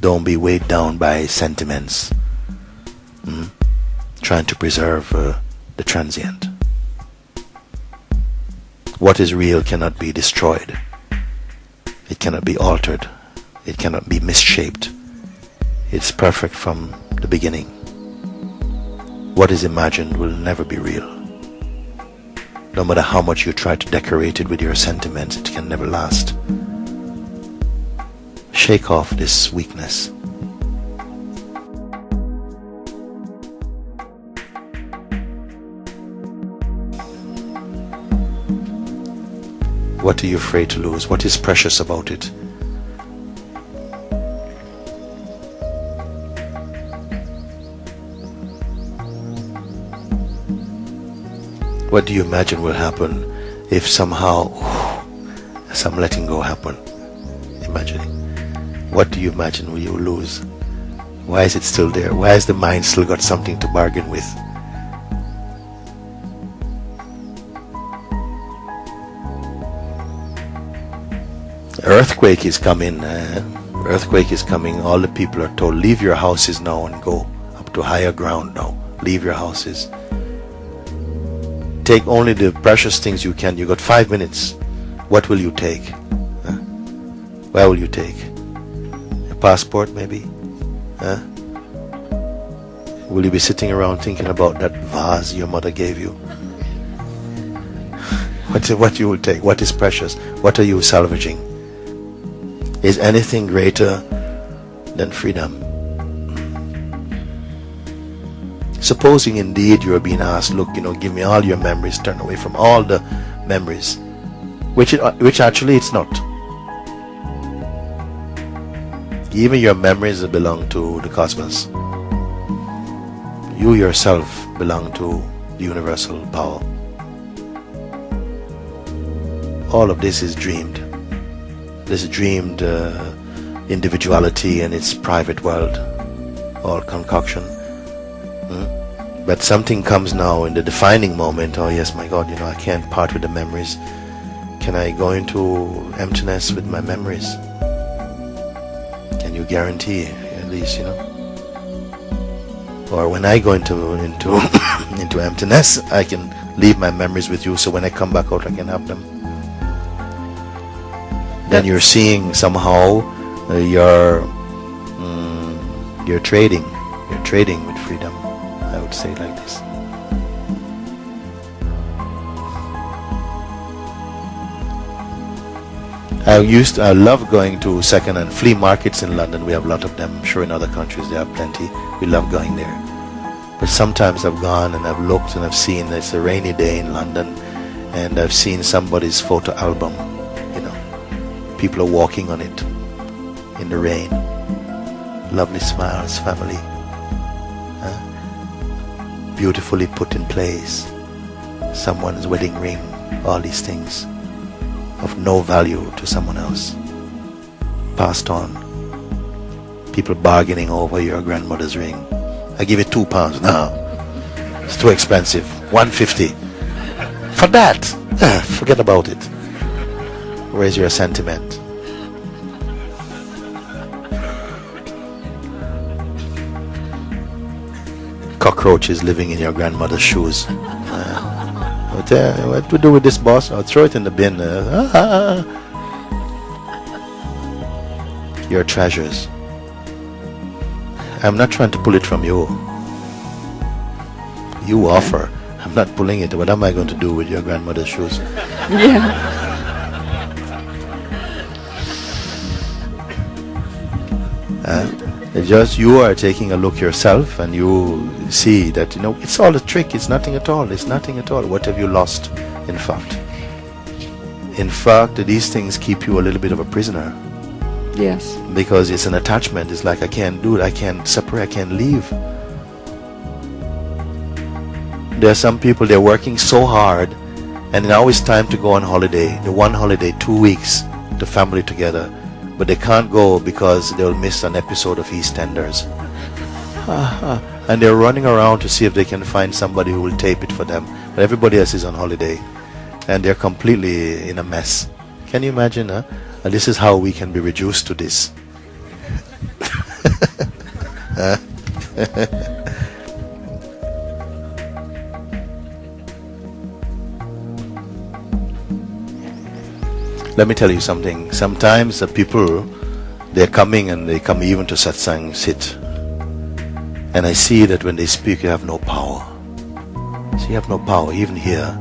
don't be weighed down by sentiments, trying to preserve the transient. What is real cannot be destroyed. It cannot be altered. It cannot be misshaped. It's perfect from the beginning. What is imagined will never be real. No matter how much you try to decorate it with your sentiments, it can never last. Shake off this weakness. What are you afraid to lose? What is precious about it? What do you imagine will happen if somehow some letting go happen? Imagining. What do you imagine will you lose? Why is it still there? Why has the mind still got something to bargain with? Earthquake is coming. Earthquake is coming. All the people are told, leave your houses now and go up to higher ground now. Leave your houses. Take only the precious things you can. You got 5 minutes. What will you take? Where will you take? A passport maybe? Will you be sitting around thinking about that vase your mother gave you? What you will take? What is precious? What are you salvaging? Is anything greater than freedom? Supposing indeed you are being asked, look, give me all your memories, turn away from all the memories, which actually it's not. Even your memories belong to the cosmos. You yourself belong to the universal power. All of this is dreamed. This dreamed individuality and its private world, all concoction. But something comes now in the defining moment. Oh yes, my God, I can't part with the memories. Can I go into emptiness with my memories? Can you guarantee at least, Or when I go into into emptiness, I can leave my memories with you, so when I come back out I can have them. Then you're seeing somehow you're trading with freedom. I would say like this. I love going to second-hand flea markets in London. We have a lot of them. I'm sure in other countries they have plenty. We love going there. But sometimes I've gone and I've looked and I've seen it's a rainy day in London, and I've seen somebody's photo album. People are walking on it in the rain. Lovely smiles, family. Beautifully put in place. Someone's wedding ring. All these things of no value to someone else. Passed on. People bargaining over your grandmother's ring. I give it £2 now. It's too expensive. $1.50. For that, forget about it. Where's your sentiment? Cockroaches living in your grandmother's shoes. What to do with this, boss? I'll throw it in the bin. Your treasures. I'm not trying to pull it from you. You offer. I'm not pulling it. What am I going to do with your grandmother's shoes? Yeah. Just you are taking a look yourself and you see that it's all a trick. It's nothing at all. It's nothing at all. What have you lost? In fact, these things keep you a little bit of a prisoner. Yes. Because it's an attachment. It's like I can't do it. I can't separate. I can't leave. There are some people, they're working so hard, and now it's time to go on holiday. The one holiday, 2 weeks, the family together. But they can't go because they'll miss an episode of EastEnders. And they're running around to see if they can find somebody who will tape it for them. But everybody else is on holiday. And they're completely in a mess. Can you imagine? And this is how we can be reduced to this. Let me tell you something. Sometimes the people, they're coming and they come even to satsang, sit. And I see that when they speak, you have no power. So you have no power, even here,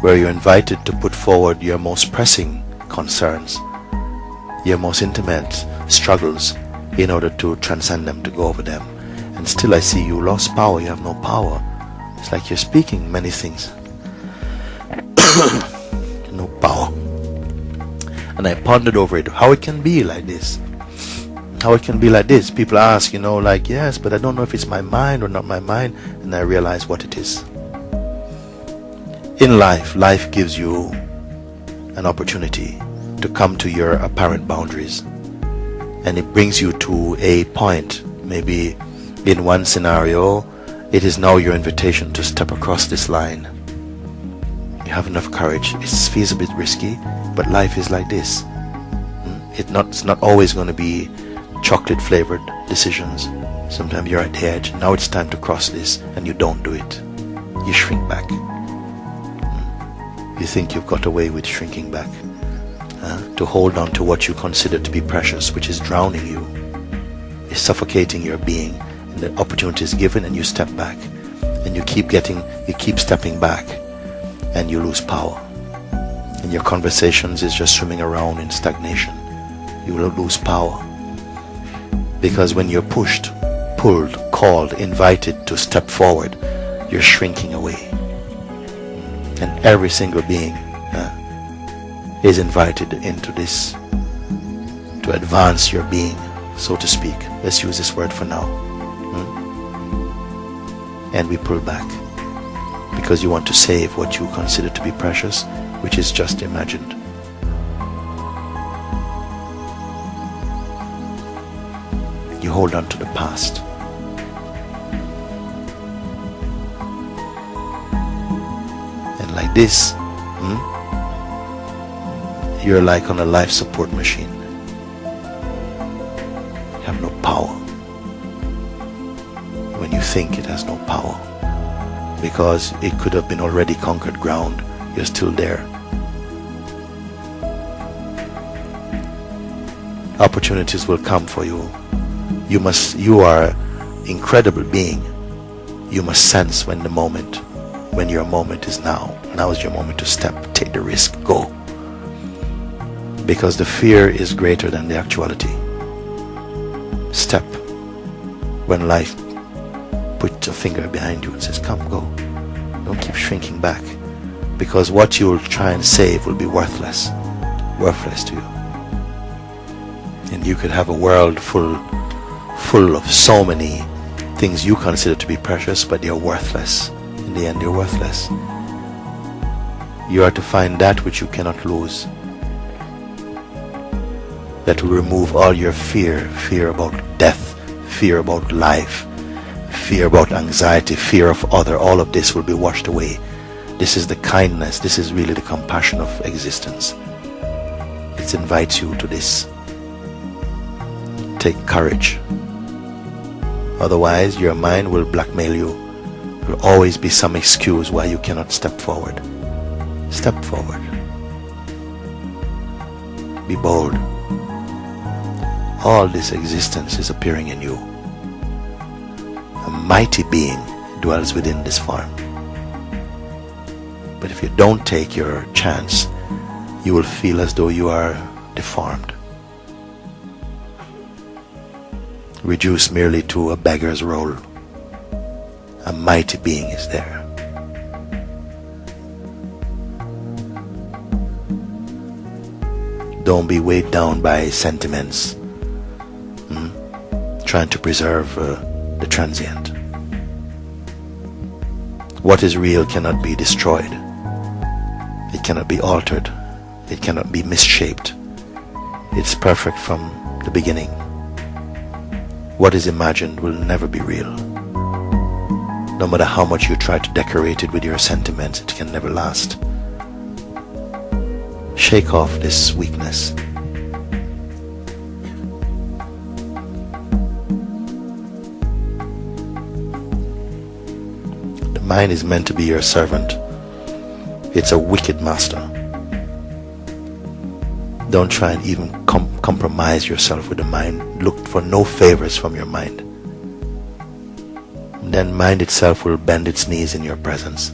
where you're invited to put forward your most pressing concerns, your most intimate struggles, in order to transcend them, to go over them. And still I see you lost power, you have no power. It's like you're speaking many things. No power. And I pondered over it, how it can be like this. How it can be like this. People ask, like, yes, but I don't know if it's my mind or not my mind. And I realize what it is. In life gives you an opportunity to come to your apparent boundaries. And it brings you to a point. Maybe in one scenario, it is now your invitation to step across this line. You have enough courage. It feels a bit risky, but life is like this. It's not always going to be chocolate flavored decisions. Sometimes you're at the edge. Now it's time to cross this, and you don't do it. You shrink back. You think you've got away with shrinking back. To hold on to what you consider to be precious, which is drowning you, is suffocating your being, and the opportunity is given and you step back, and you keep stepping back, and you lose power, and your conversations is just swimming around in stagnation. You will lose power, because when you're pushed, pulled, called, invited to step forward, you're shrinking away, and every single being is invited into this to advance your being, so to speak. Let's use this word for now. And we pull back because you want to save what you consider to be precious, which is just imagined. You hold on to the past. And like this, you're like on a life support machine. You have no power. When you think it has no power, because it could have been already conquered ground, you're still there. Opportunities will come for you. You are incredible being. You must sense when your moment is now. Now is your moment to step, take the risk, go. Because the fear is greater than the actuality. Step. When life puts a finger behind you and says, come, go. Don't keep shrinking back. Because what you'll try and save will be worthless to you. And you could have a world full of so many things you consider to be precious, but they're worthless. In the end, they're worthless. You are to find that which you cannot lose, that will remove all your fear about death, fear about life, fear about anxiety, fear of other. All of this will be washed away. This is the kindness, this is really the compassion of existence. It invites you to this. Take courage. Otherwise, your mind will blackmail you. There will always be some excuse why you cannot step forward. Step forward. Be bold. All this existence is appearing in you. A mighty being dwells within this form. But if you don't take your chance, you will feel as though you are deformed, reduced merely to a beggar's role. A mighty being is there. Don't be weighed down by sentiments, trying to preserve the transient. What is real cannot be destroyed. It cannot be altered. It cannot be misshaped. It's perfect from the beginning. What is imagined will never be real. No matter how much you try to decorate it with your sentiments, it can never last. Shake off this weakness. Mind is meant to be your servant. It's a wicked master. Don't try and even compromise yourself with the mind. Look for no favors from your mind. Then mind itself will bend its knees in your presence.